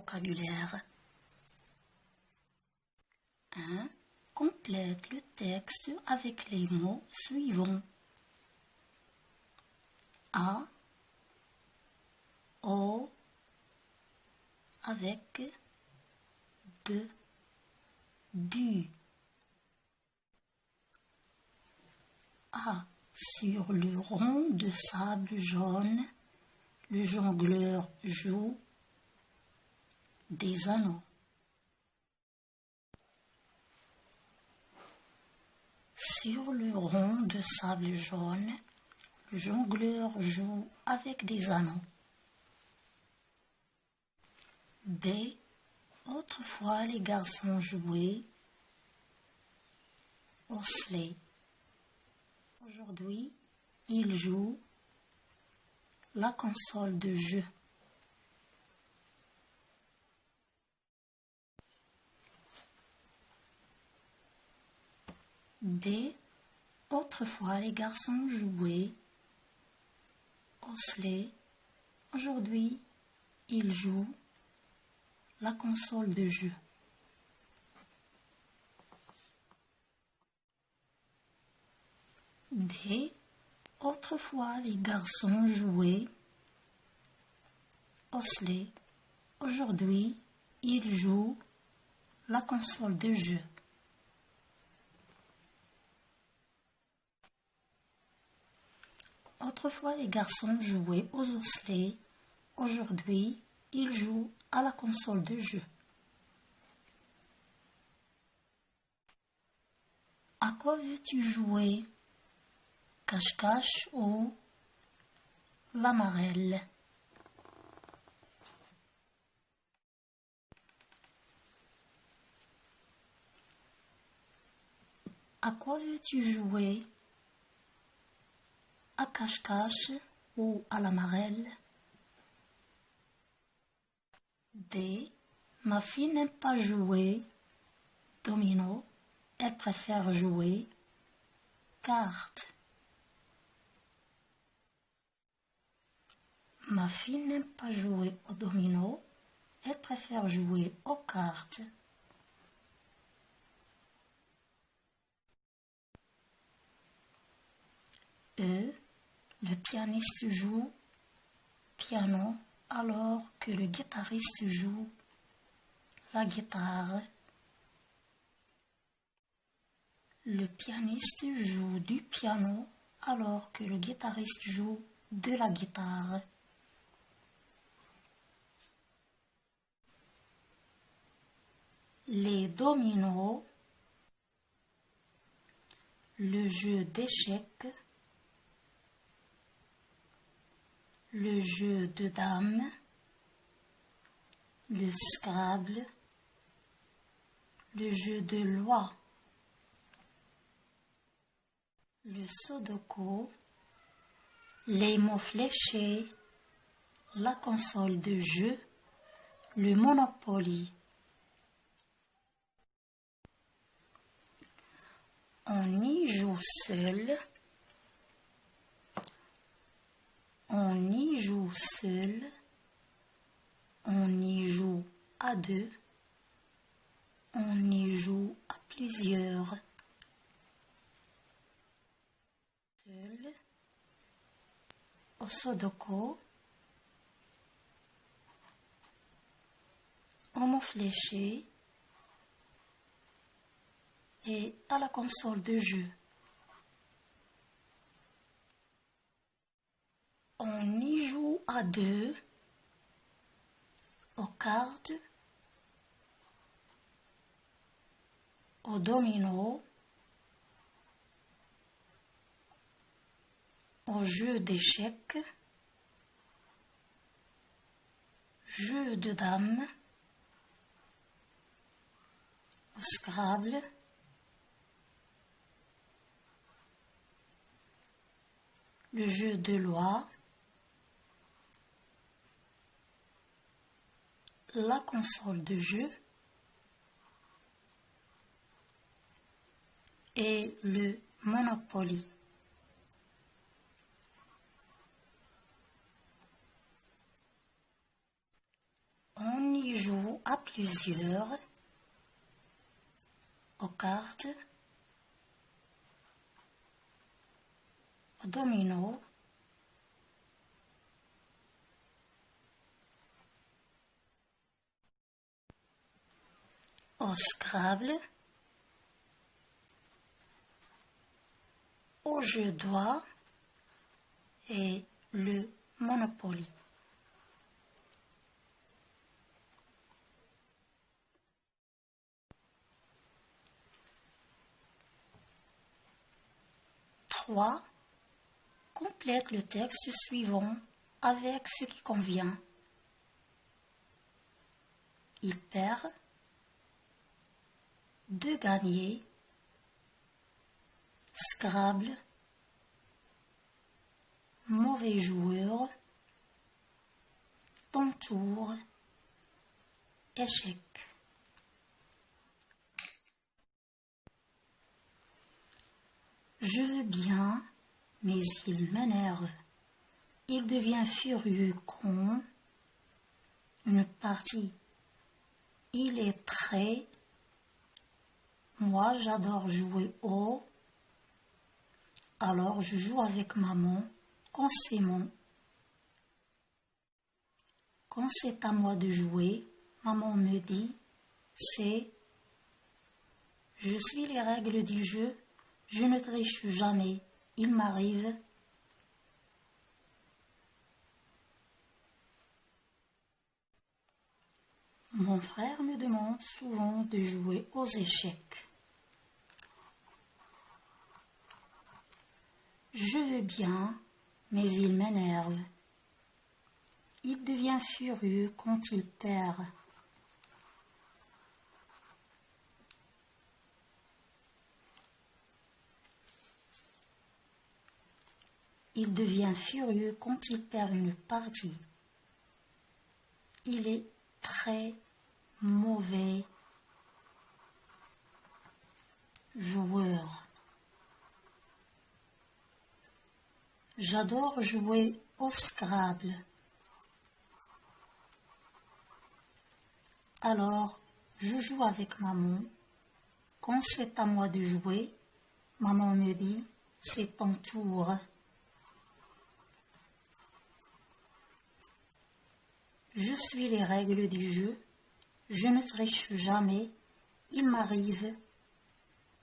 vocabulaire. 1. Complète le texte avec les mots suivants. A, O, avec, de, du. A. Sur le rond de sable jaune, le jongleur joue des anneaux. Sur le rond de sable jaune, le jongleur joue avec des anneaux. B. Autrefois, les garçons jouaient au sleigh. Aujourd'hui, ils jouent la console de jeu. B. Autrefois, les garçons jouaient au sleigh. Aujourd'hui, ils jouent la console de jeu. D. Autrefois, les garçons jouaient au sleigh. Aujourd'hui, ils jouent la console de jeu. Autrefois, les garçons jouaient aux osselets. Aujourd'hui, ils jouent à la console de jeu. À quoi veux-tu jouer? Cache-cache ou la marelle? À quoi veux-tu jouer? À cache-cache ou à la marelle? D. Ma fille n'aime pas jouer domino, elle préfère jouer cartes. Ma fille n'aime pas jouer au domino, elle préfère jouer aux cartes. E. Le pianiste joue piano alors que le guitariste joue la guitare. Le pianiste joue du piano alors que le guitariste joue de la guitare. Les dominos, le jeu d'échecs, le jeu de dames, le Scrabble, le jeu de loi, le Sudoku, les mots fléchés, la console de jeu, le Monopoly. On y joue seul. On y joue seul, on y joue à deux, on y joue à plusieurs. Seul, au Sudoku, au mot fléché et à la console de jeu. On y joue à deux, aux cartes, au domino, au jeu d'échecs, jeu de dames, au Scrabble, le jeu de loi, la console de jeu et le Monopoly. On y joue à plusieurs, aux cartes, au domino, au Scrabble, au jeu d'oie et le Monopoly. Trois. Complète le texte suivant avec ce qui convient. Il perd, de gagner, Scrabble, mauvais joueur, ton tour, échec. Je veux bien, mais il m'énerve. Il devient furieux con. Une partie. Il est très. Moi, j'adore jouer au. Alors, je joue avec maman quand c'est mon. Quand c'est à moi de jouer, maman me dit, c'est. Je suis les règles du jeu, je ne triche jamais. Il m'arrive. Mon frère me demande souvent de jouer aux échecs. Je veux bien, mais il m'énerve. Il devient furieux quand il perd. Il devient furieux quand il perd une partie. Il est très mauvais joueur. J'adore jouer au Scrabble. Alors, je joue avec maman. Quand c'est à moi de jouer, maman me dit, c'est ton tour. Je suis les règles du jeu, je ne triche jamais, il m'arrive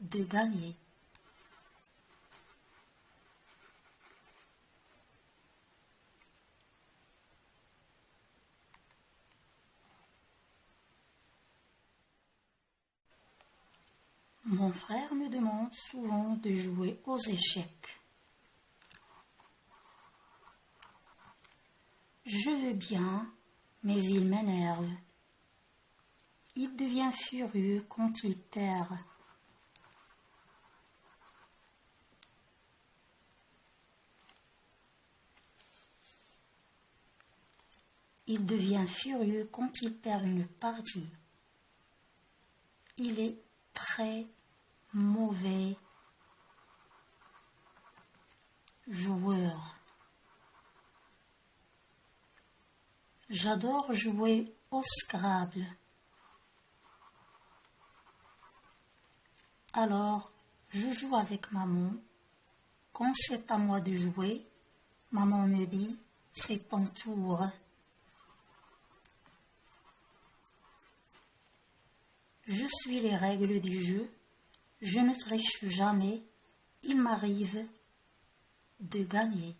de gagner. Mon frère me demande souvent de jouer aux échecs. Je veux bien, mais il m'énerve. Il devient furieux quand il perd. Il devient furieux quand il perd une partie. Il est très mauvais joueur. J'adore jouer au Scrabble. Alors, je joue avec maman. Quand c'est à moi de jouer, maman me dit, c'est ton tour. Je suis les règles du jeu, je ne triche jamais, il m'arrive de gagner.